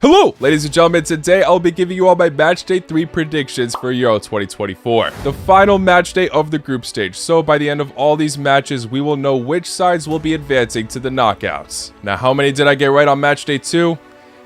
Hello, ladies and gentlemen. Today I'll be giving you all my Matchday 3 predictions for Euro 2024. The final matchday of the group stage, so by the end of all these matches, we will know which sides will be advancing to the knockouts. Now, how many did I get right on Matchday 2?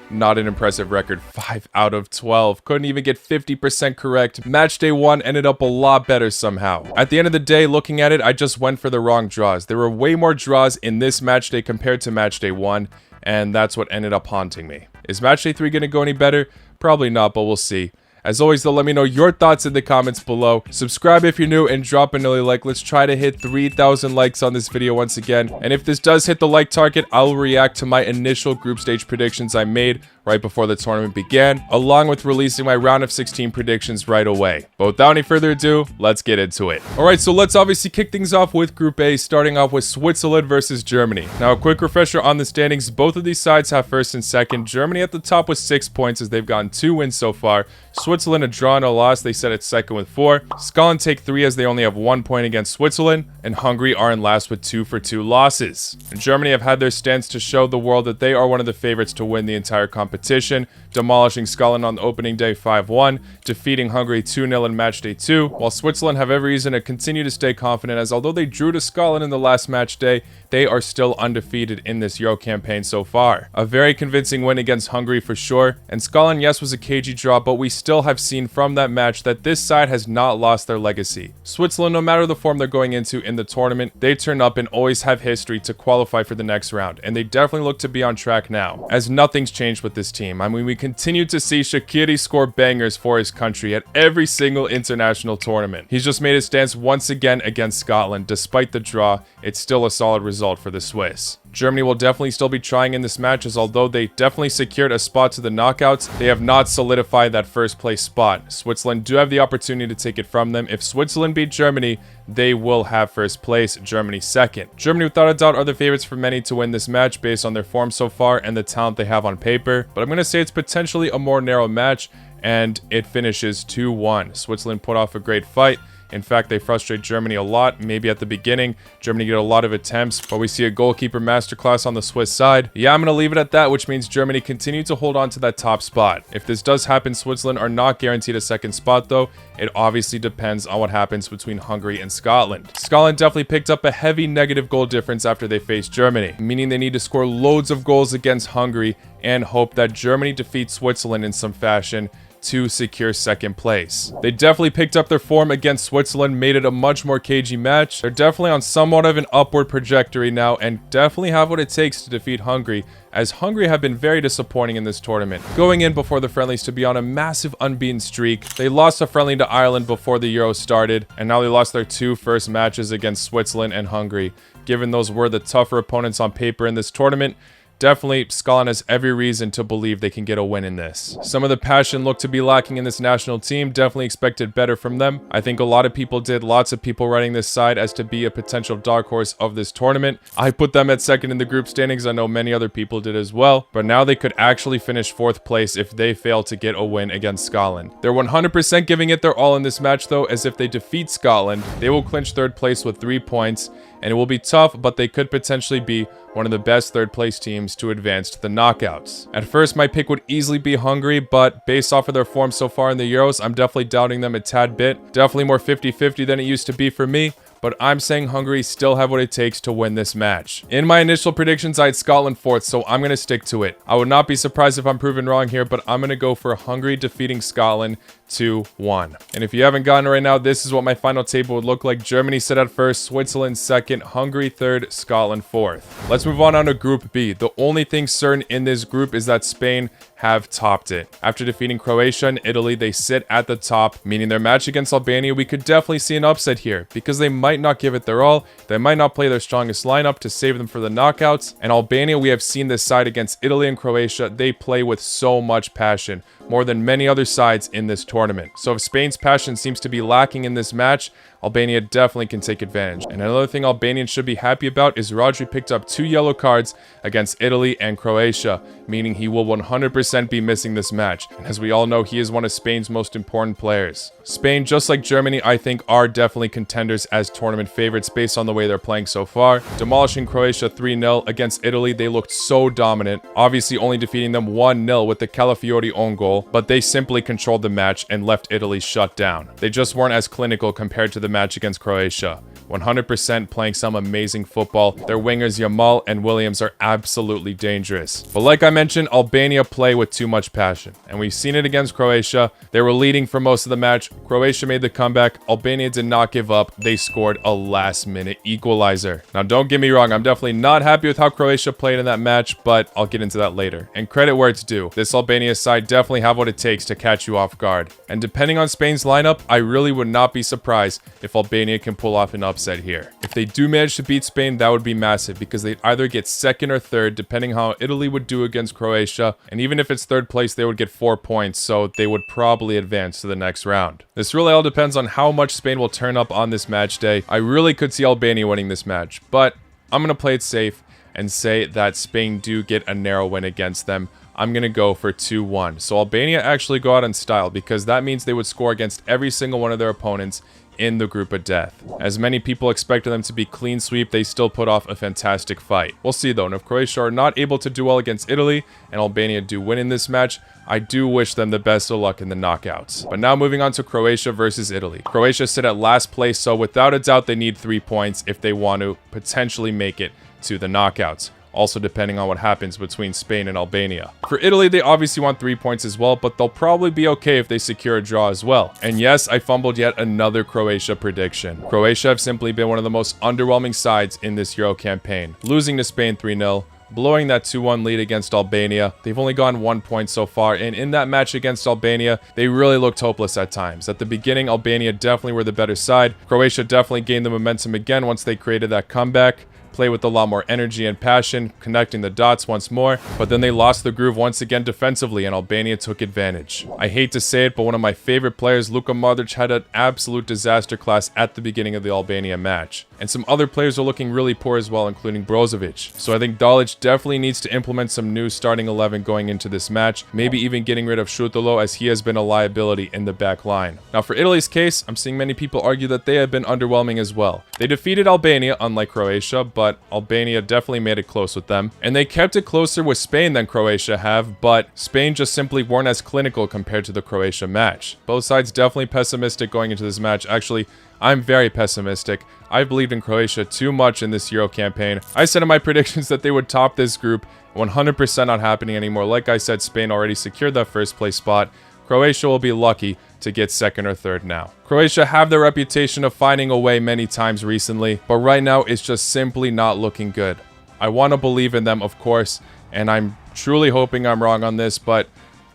Not an impressive record, 5 out of 12. Couldn't even get 50% correct. Matchday 1 ended up a lot better somehow. At the end of the day, looking at it, I just went for the wrong draws. There were way more draws in this matchday compared to Matchday 1, and that's what ended up haunting me. Is Matchday 3 going to go any better? Probably not, but we'll see. As always, though, let me know your thoughts in the comments below. Subscribe if you're new and drop an early like. Let's try to hit 3,000 likes on this video once again. And if this does hit the like target, I will react to my initial group stage predictions I made right before the tournament began, along with releasing my round of 16 predictions right away. But without any further ado, let's get into it. Alright, so let's obviously kick things off with Group A, starting off with Switzerland versus Germany. Now, a quick refresher on the standings. Both of these sides have first and second. Germany at the top with 6 points as they've gotten 2 wins so far. Switzerland a draw and a loss. They set it second with 4. Scotland take 3 as they only have 1 point against Switzerland. And Hungary are in last with 2 for 2 losses. And Germany have had their stance to show the world that they are one of the favorites to win the entire competition, demolishing Scotland on the opening day 5-1, defeating Hungary 2-0 in matchday 2, while Switzerland have every reason to continue to stay confident, as although they drew to Scotland in the last match day, they are still undefeated in this Euro campaign so far. A very convincing win against Hungary for sure, and Scotland, yes, was a cagey draw, but we still have seen from that match that this side has not lost their legacy. Switzerland, no matter the form they're going into in the tournament, they turn up and always have history to qualify for the next round, and they definitely look to be on track now, as nothing's changed with this team. I mean, we continue to see Shaqiri score bangers for his country at every single international tournament. He's just made his stance once again against Scotland. Despite the draw, it's still a solid result for the Swiss. Germany will definitely still be trying in this match, as although they definitely secured a spot to the knockouts, they have not solidified that first place spot. Switzerland do have the opportunity to take it from them. If Switzerland beat Germany, they will have first place, Germany second. Germany without a doubt are the favorites for many to win this match based on their form so far and the talent they have on paper, but I'm going to say it's potentially a more narrow match, and it finishes 2-1. Switzerland put off a great fight. In fact, they frustrate Germany a lot. Maybe at the beginning, Germany get a lot of attempts, but we see a goalkeeper masterclass on the Swiss side. Yeah, I'm going to leave it at that, which means Germany continue to hold on to that top spot. If this does happen, Switzerland are not guaranteed a second spot, though. It obviously depends on what happens between Hungary and Scotland. Scotland definitely picked up a heavy negative goal difference after they faced Germany, meaning they need to score loads of goals against Hungary and hope that Germany defeats Switzerland in some fashion to secure second place. They definitely picked up their form against Switzerland, made it a much more cagey match. They're definitely on somewhat of an upward trajectory now and definitely have what it takes to defeat Hungary, as Hungary have been very disappointing in this tournament, going in before the friendlies to be on a massive unbeaten streak. They lost a friendly to Ireland before the Euro started, and now they lost their 2 first matches against Switzerland and Hungary. Given those were the tougher opponents on paper in this tournament, definitely, Scotland has every reason to believe they can get a win in this. Some of the passion looked to be lacking in this national team. Definitely expected better from them. I think a lot of people did. Lots of people running this side as to be a potential dark horse of this tournament. I put them at second in the group standings. I know many other people did as well. But now they could actually finish 4th place if they fail to get a win against Scotland. They're 100% giving it their all in this match, though, as if they defeat Scotland, they will clinch 3rd place with 3 points. And it will be tough, but they could potentially be one of the best 3rd place teams to advance to the knockouts. At first, my pick would easily be Hungary, but based off of their form so far in the Euros, I'm definitely doubting them a tad bit. Definitely more 50-50 than it used to be for me, but I'm saying Hungary still have what it takes to win this match. In my initial predictions, I had Scotland 4th, so I'm going to stick to it. I would not be surprised if I'm proven wrong here, but I'm going to go for Hungary defeating Scotland 2-1. And if you haven't gotten it right now, this is what my final table would look like. Germany set at first, Switzerland second, Hungary 3rd, Scotland 4th. Let's move on to Group B. The only thing certain in this group is that Spain have topped it. After defeating Croatia and Italy, they sit at the top, meaning their match against Albania, we could definitely see an upset here, because they might not give it their all. They might not play their strongest lineup to save them for the knockouts. And Albania, we have seen this side against Italy and Croatia, they play with so much passion, more than many other sides in this tournament. So if Spain's passion seems to be lacking in this match, Albania definitely can take advantage. And another thing Albanians should be happy about is Rodri picked up 2 yellow cards against Italy and Croatia, meaning he will 100% be missing this match. And as we all know, he is one of Spain's most important players. Spain, just like Germany, I think are definitely contenders as tournament favorites based on the way they're playing so far. Demolishing Croatia 3-0 against Italy, they looked so dominant, obviously only defeating them 1-0 with the Calafiori own goal, but they simply controlled the match and left Italy shut down. They just weren't as clinical compared to the match against Croatia. 100% playing some amazing football. Their wingers Yamal and Williams are absolutely dangerous. But like I mentioned, Albania play with too much passion, and we've seen it against Croatia. They were leading for most of the match. Croatia made the comeback. Albania did not give up. They scored a last-minute equalizer. Now, don't get me wrong, I'm definitely not happy with how Croatia played in that match, but I'll get into that later. And credit where it's due. This Albania side definitely have what it takes to catch you off guard. And depending on Spain's lineup, I really would not be surprised if Albania can pull off an upset here. If they do manage to beat Spain, that would be massive because they'd either get second or third, depending how Italy would do against Croatia. And even if it's third place, they would get 4 points, so they would probably advance to the next round. This really all depends on how much Spain will turn up on this match day. I really could see Albania winning this match, but I'm going to play it safe and say that Spain do get a narrow win against them. I'm going to go for 2-1. So Albania actually go out in style because that means they would score against every single one of their opponents in the group of death. As many people expected them to be clean sweep, they still put off a fantastic fight. We'll see though, and if Croatia are not able to do well against Italy and Albania do win in this match, I do wish them the best of luck in the knockouts. But now moving on to Croatia versus Italy. Croatia sit at last place, so without a doubt they need 3 points if they want to potentially make it to the knockouts. Also depending on what happens between Spain and Albania. For Italy, they obviously want 3 points as well, but they'll probably be okay if they secure a draw as well. And yes, I fumbled yet another Croatia prediction. Croatia have simply been one of the most underwhelming sides in this Euro campaign, losing to Spain 3-0, blowing that 2-1 lead against Albania. They've only gotten 1 point so far, and in that match against Albania, they really looked hopeless at times. At the beginning, Albania definitely were the better side. Croatia definitely gained the momentum again once they created that comeback. Play with a lot more energy and passion, connecting the dots once more, but then they lost the groove once again defensively and Albania took advantage. I hate to say it, but one of my favorite players, Luka Modric, had an absolute disaster class at the beginning of the Albania match. And some other players are looking really poor as well, including Brozovic. So I think Dalic definitely needs to implement some new starting 11 going into this match, maybe even getting rid of Šutalo as he has been a liability in the back line. Now for Italy's case, I'm seeing many people argue that they have been underwhelming as well. They defeated Albania, unlike Croatia, but Albania definitely made it close with them. And they kept it closer with Spain than Croatia have, but Spain just simply weren't as clinical compared to the Croatia match. Both sides definitely pessimistic going into this match. Actually, I'm very pessimistic. I believed in Croatia too much in this Euro campaign. I said in my predictions that they would top this group. 100% not happening anymore. Like I said, Spain already secured that first place spot. Croatia will be lucky to get second or third now. Croatia have their reputation of finding a way many times recently, but right now it's just simply not looking good. I want to believe in them, of course, and I'm truly hoping I'm wrong on this, but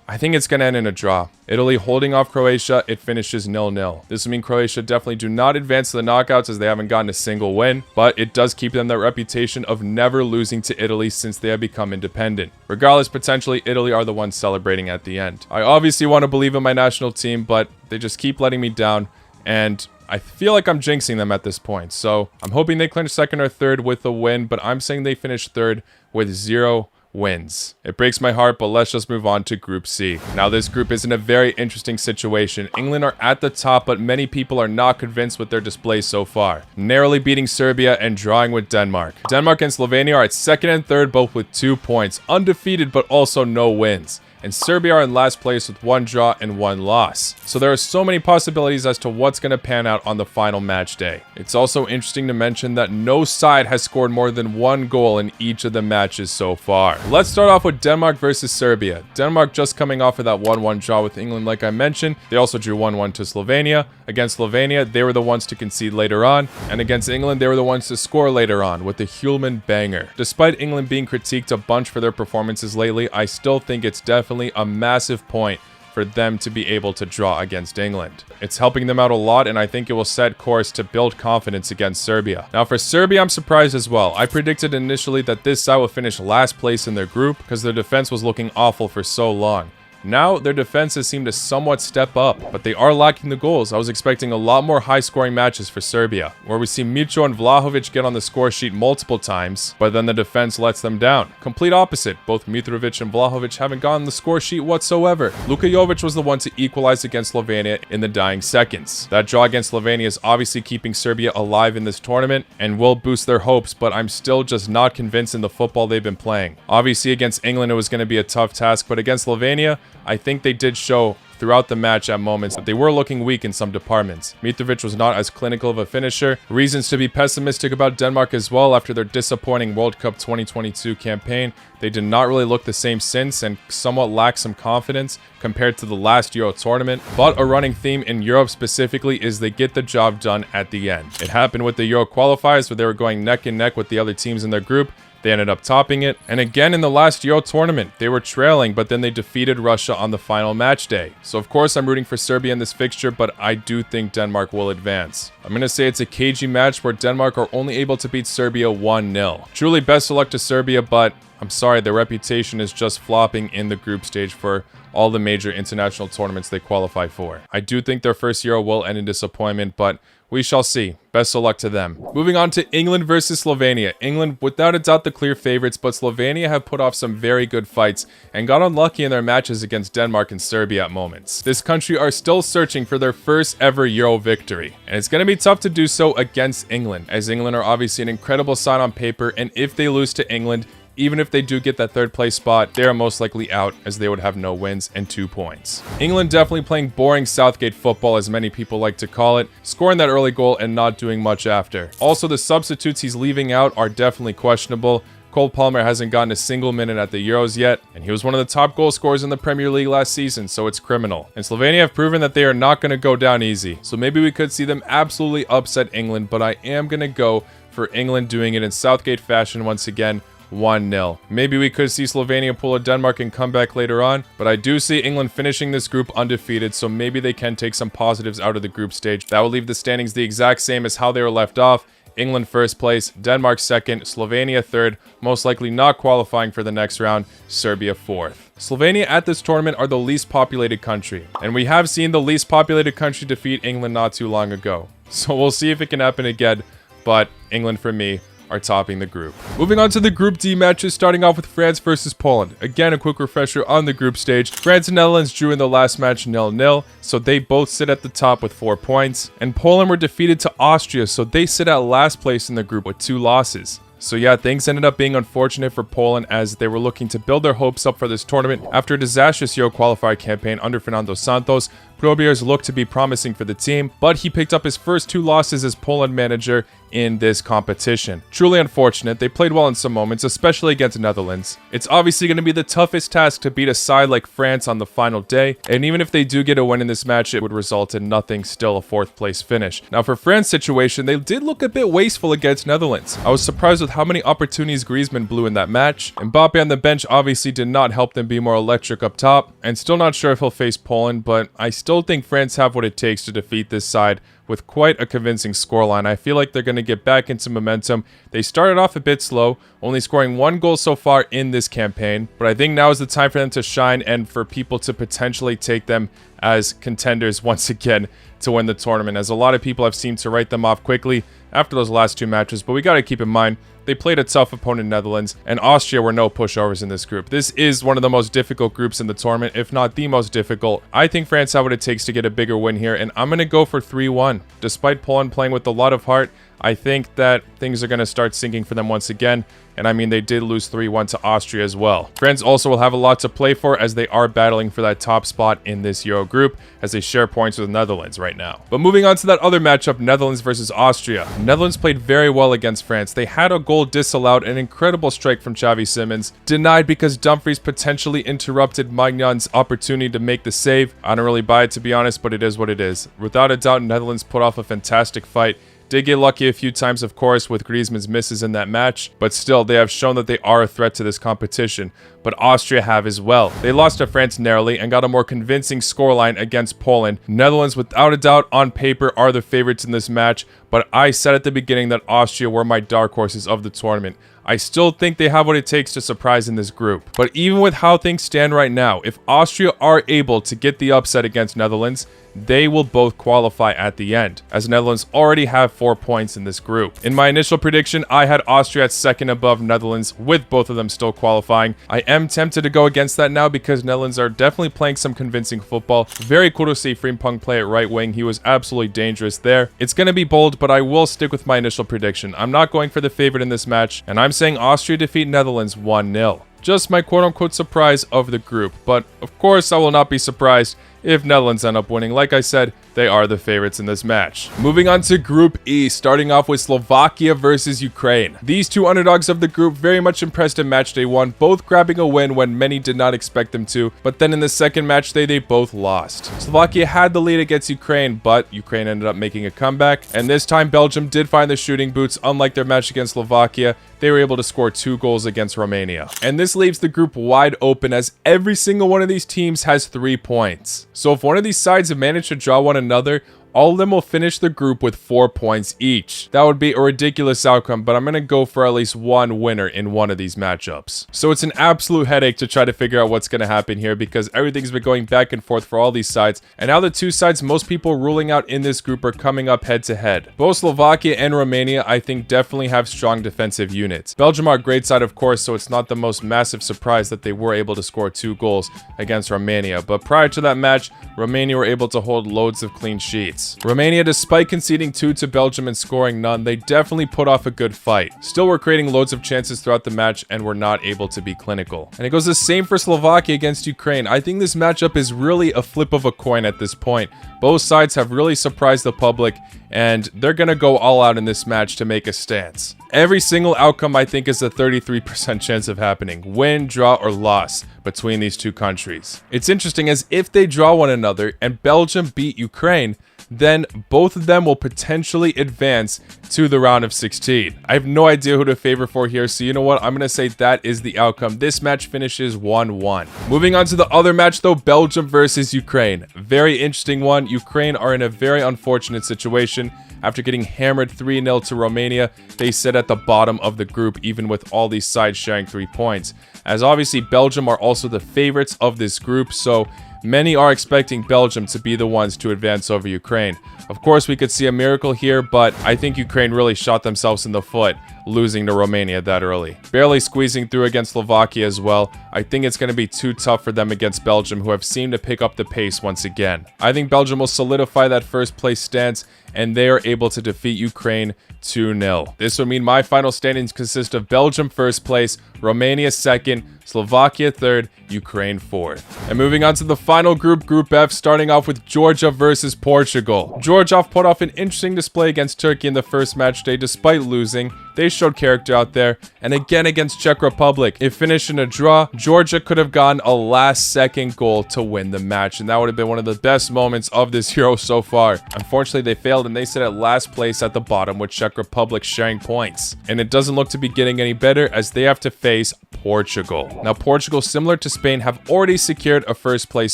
I think it's going to end in a draw. Italy holding off Croatia, it finishes 0-0. This will mean Croatia definitely do not advance to the knockouts as they haven't gotten a single win, but it does keep them that reputation of never losing to Italy since they have become independent. Regardless, potentially Italy are the ones celebrating at the end. I obviously want to believe in my national team, but they just keep letting me down, and I feel like I'm jinxing them at this point. So I'm hoping they clinch second or third with a win, but I'm saying they finish third with 0 wins. It breaks my heart, but let's just move on to Group C. Now, this group is in a very interesting situation. England are at the top, but many people are not convinced with their display so far, narrowly beating Serbia and drawing with Denmark. Denmark and Slovenia are at second and third, both with 2 points, undefeated, but also no wins. And Serbia are in last place with 1 draw and 1 loss. So there are so many possibilities as to what's going to pan out on the final match day. It's also interesting to mention that no side has scored more than 1 goal in each of the matches so far. Let's start off with Denmark versus Serbia. Denmark just coming off of that 1-1 draw with England like I mentioned. They also drew 1-1 to Slovenia. Against Slovenia, they were the ones to concede later on. And against England, they were the ones to score later on with the Hjulman banger. Despite England being critiqued a bunch for their performances lately, I still think it's definitely a massive point for them to be able to draw against England. It's helping them out a lot, and I think it will set course to build confidence against Serbia. Now for Serbia, I'm surprised as well. I predicted initially that this side will finish last place in their group because their defense was looking awful for so long. Now, their defense has seemed to somewhat step up, but they are lacking the goals. I was expecting a lot more high-scoring matches for Serbia, where we see Micho and Vlahovic get on the score sheet multiple times, but then the defense lets them down. Complete opposite. Both Mitrovic and Vlahovic haven't gotten the score sheet whatsoever. Luka Jovic was the one to equalize against Slovenia in the dying seconds. That draw against Slovenia is obviously keeping Serbia alive in this tournament and will boost their hopes, but I'm still just not convinced in the football they've been playing. Obviously, against England, it was going to be a tough task, but against Slovenia, I think they did show throughout the match at moments that they were looking weak in some departments. Mitrovic was not as clinical of a finisher. Reasons to be pessimistic about Denmark as well after their disappointing World Cup 2022 campaign. They did not really look the same since and somewhat lack some confidence compared to the last Euro tournament. But a running theme in Europe specifically is they get the job done at the end. It happened with the Euro qualifiers where they were going neck and neck with the other teams in their group. They ended up topping it. And again in the last Euro tournament, they were trailing, but then they defeated Russia on the final match day. So of course I'm rooting for Serbia in this fixture, but I do think Denmark will advance. I'm going to say it's a cagey match where Denmark are only able to beat Serbia 1-0. Truly best of luck to Serbia, but I'm sorry, their reputation is just flopping in the group stage for all the major international tournaments they qualify for. I do think their first Euro will end in disappointment, but we shall see. Best of luck to them. Moving on to England versus Slovenia. England, without a doubt, the clear favorites, but Slovenia have put off some very good fights and got unlucky in their matches against Denmark and Serbia at moments. This country are still searching for their first ever Euro victory, and it's going to be tough to do so against England, as England are obviously an incredible side on paper, and if they lose to England, even if they do get that third place spot, they are most likely out as they would have no wins and 2 points. England definitely playing boring Southgate football, as many people like to call it, scoring that early goal and not doing much after. Also, the substitutes he's leaving out are definitely questionable. Cole Palmer hasn't gotten a single minute at the Euros yet, and he was one of the top goal scorers in the Premier League last season, so it's criminal. And Slovenia have proven that they are not going to go down easy, so maybe we could see them absolutely upset England, but I am going to go for England doing it in Southgate fashion once again, 1-0. Maybe we could see Slovenia pull a Denmark and come back later on, but I do see England finishing this group undefeated, so maybe they can take some positives out of the group stage. That will leave the standings the exact same as how they were left off. England first place, Denmark second, Slovenia third, most likely not qualifying for the next round, Serbia fourth. Slovenia at this tournament are the least populated country, and we have seen the least populated country defeat England not too long ago. So we'll see if it can happen again, but England for me are topping the group. Moving on to the Group D matches, starting off with France versus Poland. Again, a quick refresher on the group stage. France and Netherlands drew in the last match 0-0, so they both sit at the top with 4 points. And Poland were defeated to Austria, so they sit at last place in the group with 2 losses. So yeah, things ended up being unfortunate for Poland as they were looking to build their hopes up for this tournament. After a disastrous Euro qualifier campaign under Fernando Santos, Probier's looked to be promising for the team, but he picked up his first 2 losses as Poland manager in this competition. Truly unfortunate. They played well in some moments, especially against the Netherlands. It's obviously going to be the toughest task to beat a side like France on the final day, and even if they do get a win in this match, it would result in nothing, still a 4th place finish. Now for France's situation, they did look a bit wasteful against Netherlands. I was surprised with how many opportunities Griezmann blew in that match. Mbappe on the bench obviously did not help them be more electric up top, and still not sure if he'll face Poland, but I still think France have what it takes to defeat this side with quite a convincing scoreline. I feel like they're going to get back into momentum. They started off a bit slow, only scoring 1 goal so far in this campaign, but I think now is the time for them to shine and for people to potentially take them as contenders once again to win the tournament, as a lot of people have seemed to write them off quickly after those last 2 matches, but we got to keep in mind they played a tough opponent, Netherlands, and Austria were no pushovers in this group. This is one of the most difficult groups in the tournament, if not the most difficult. I think France have what it takes to get a bigger win here, and I'm going to go for 3-1. Despite Poland playing with a lot of heart, I think that things are going to start sinking for them once again, and I mean they did lose 3-1 to Austria as well. France also will have a lot to play for as they are battling for that top spot in this Euro group as they share points with Netherlands right now. But moving on to that other matchup, Netherlands versus Austria. Netherlands played very well against France. They had a goal disallowed, an incredible strike from Xavi Simons, denied because Dumfries potentially interrupted Magnan's opportunity to make the save. I don't really buy it, to be honest, but it is what it is. Without a doubt, Netherlands put off a fantastic fight. Did get lucky a few times, of course, with Griezmann's misses in that match, but still, they have shown that they are a threat to this competition. but Austria have as well. They lost to France narrowly and got a more convincing scoreline against Poland. Netherlands, without a doubt, on paper are the favorites in this match, but I said at the beginning that Austria were my dark horses of the tournament. I still think they have what it takes to surprise in this group. But even with how things stand right now, if Austria are able to get the upset against Netherlands, they will both qualify at the end, as Netherlands already have 4 points in this group. In my initial prediction, I had Austria at second above Netherlands, with both of them still qualifying. I am tempted to go against that now because Netherlands are definitely playing some convincing football. Very cool to see Frimpong play at right wing. He was absolutely dangerous there. It's going to be bold, but I will stick with my initial prediction. I'm not going for the favorite in this match, and I'm saying Austria defeat Netherlands 1-0. Just my quote-unquote surprise of the group, but of course I will not be surprised if Netherlands end up winning. Like I said, they are the favorites in this match. Moving on to Group E, starting off with Slovakia versus Ukraine. These two underdogs of the group very much impressed in matchday 1, both grabbing a win when many did not expect them to, but then in the second matchday they both lost. Slovakia had the lead against Ukraine, but Ukraine ended up making a comeback, and this time Belgium did find the shooting boots. Unlike their match against Slovakia, they were able to score 2 goals against Romania. And this leaves the group wide open as every single one of these teams has 3 points. So if one of these sides have managed to draw one another, all of them will finish the group with 4 points each. That would be a ridiculous outcome, but I'm going to go for at least one winner in one of these matchups. So it's an absolute headache to try to figure out what's going to happen here because everything's been going back and forth for all these sides. And now the two sides most people ruling out in this group are coming up head to head. Both Slovakia and Romania, I think, definitely have strong defensive units. Belgium are a great side, of course, so it's not the most massive surprise that they were able to score 2 goals against Romania. But prior to that match, Romania were able to hold loads of clean sheets. Romania, despite conceding 2 to Belgium and scoring none, they definitely put off a good fight. Still were creating loads of chances throughout the match and were not able to be clinical. And it goes the same for Slovakia against Ukraine. I think this matchup is really a flip of a coin at this point. Both sides have really surprised the public, and they're going to go all out in this match to make a stance. Every single outcome, I think, is a 33% chance of happening. Win, draw, or loss between these two countries. It's interesting as if they draw one another and Belgium beat Ukraine, then both of them will potentially advance to the round of 16. I have no idea who to favor for here, so you know what? I'm going to say that is the outcome. This match finishes 1-1. Moving on to the other match, though, Belgium versus Ukraine. Very interesting one. Ukraine are in a very unfortunate situation. After getting hammered 3-0 to Romania, they sit at the bottom of the group, even with all these sides sharing 3 points. As obviously Belgium are also the favorites of this group, so many are expecting Belgium to be the ones to advance over Ukraine. Of course, we could see a miracle here, but I think Ukraine really shot themselves in the foot, losing to Romania that early. Barely squeezing through against Slovakia as well. I think it's going to be too tough for them against Belgium, who have seemed to pick up the pace once again. I think Belgium will solidify that first place stance, and they are able to defeat Ukraine 2-0. This would mean my final standings consist of Belgium first place, Romania second, Slovakia third, Ukraine fourth. And moving on to the final group, Group F, starting off with Georgia versus Portugal. Georgia put off an interesting display against Turkey in the first match day despite losing. They showed character out there, and again against Czech Republic. It finished in a draw. Georgia could have gotten a last-second goal to win the match, and that would have been one of the best moments of this Euro so far. Unfortunately, they failed, and they sit at last place at the bottom with Czech Republic sharing points. And it doesn't look to be getting any better as they have to face Portugal. Now, Portugal, similar to Spain, have already secured a first-place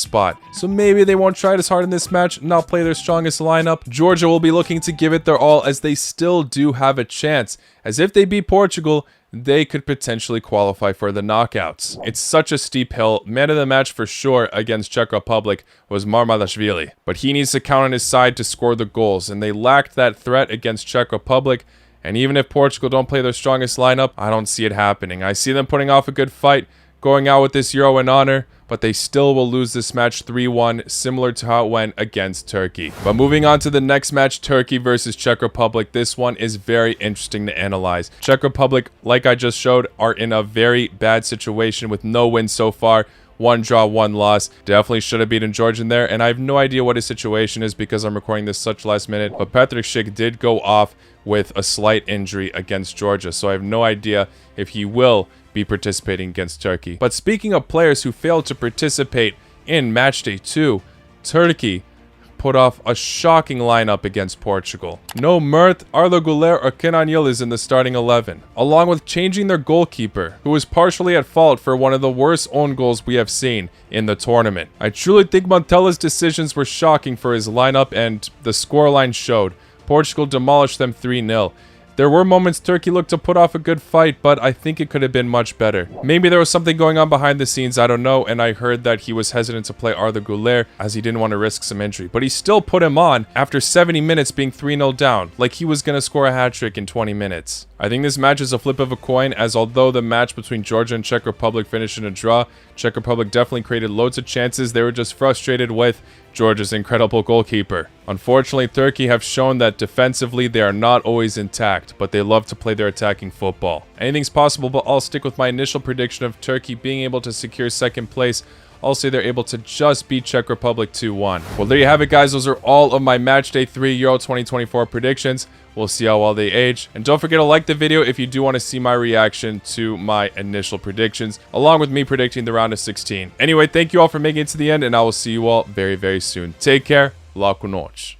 spot, so maybe they won't try it as hard in this match, not play their strongest lineup. Georgia will be looking to give it their all as they still do have a chance, as if they beat Portugal, they could potentially qualify for the knockouts. It's such a steep hill. Man of the match for sure against Czech Republic was Marmadashvili, but he needs to count on his side to score the goals, and they lacked that threat against Czech Republic. And even if Portugal don't play their strongest lineup, I don't see it happening. I see them putting off a good fight, going out with this Euro in honor, but they still will lose this match 3-1, similar to how it went against Turkey. But moving on to the next match, Turkey versus Czech Republic. This one is very interesting to analyze. Czech Republic, like I just showed, are in a very bad situation with no wins so far. 1 draw, 1 loss. Definitely should have beaten Georgian there, and I have no idea what his situation is because I'm recording this such last minute, but Patrick Schick did go off with a slight injury against Georgia, so I have no idea if he will be participating against Turkey. But speaking of players who failed to participate in Matchday 2, Turkey put off a shocking lineup against Portugal. No Mert, Arda Güler, or Kenan Yıldız in the starting 11, along with changing their goalkeeper, who was partially at fault for one of the worst own goals we have seen in the tournament. I truly think Montella's decisions were shocking for his lineup, and the scoreline showed. Portugal demolished them 3-0. There were moments Turkey looked to put off a good fight, but I think it could have been much better. Maybe there was something going on behind the scenes, I don't know, and I heard that he was hesitant to play Arda Güler as he didn't want to risk some injury. But he still put him on after 70 minutes being 3-0 down, like he was going to score a hat-trick in 20 minutes. I think this match is a flip of a coin, as although the match between Georgia and Czech Republic finished in a draw, Czech Republic definitely created loads of chances. They were just frustrated with Georgia's incredible goalkeeper. Unfortunately, Turkey have shown that defensively they are not always intact, but they love to play their attacking football. Anything's possible, but I'll stick with my initial prediction of Turkey being able to secure second place. I'll say they're able to just beat Czech Republic 2-1. Well, there you have it, guys. Those are all of my Matchday 3 Euro 2024 predictions. We'll see how well they age. And don't forget to like the video if you do want to see my reaction to my initial predictions, along with me predicting the round of 16. Anyway, thank you all for making it to the end, and I will see you all very, very soon. Take care. La cu noci.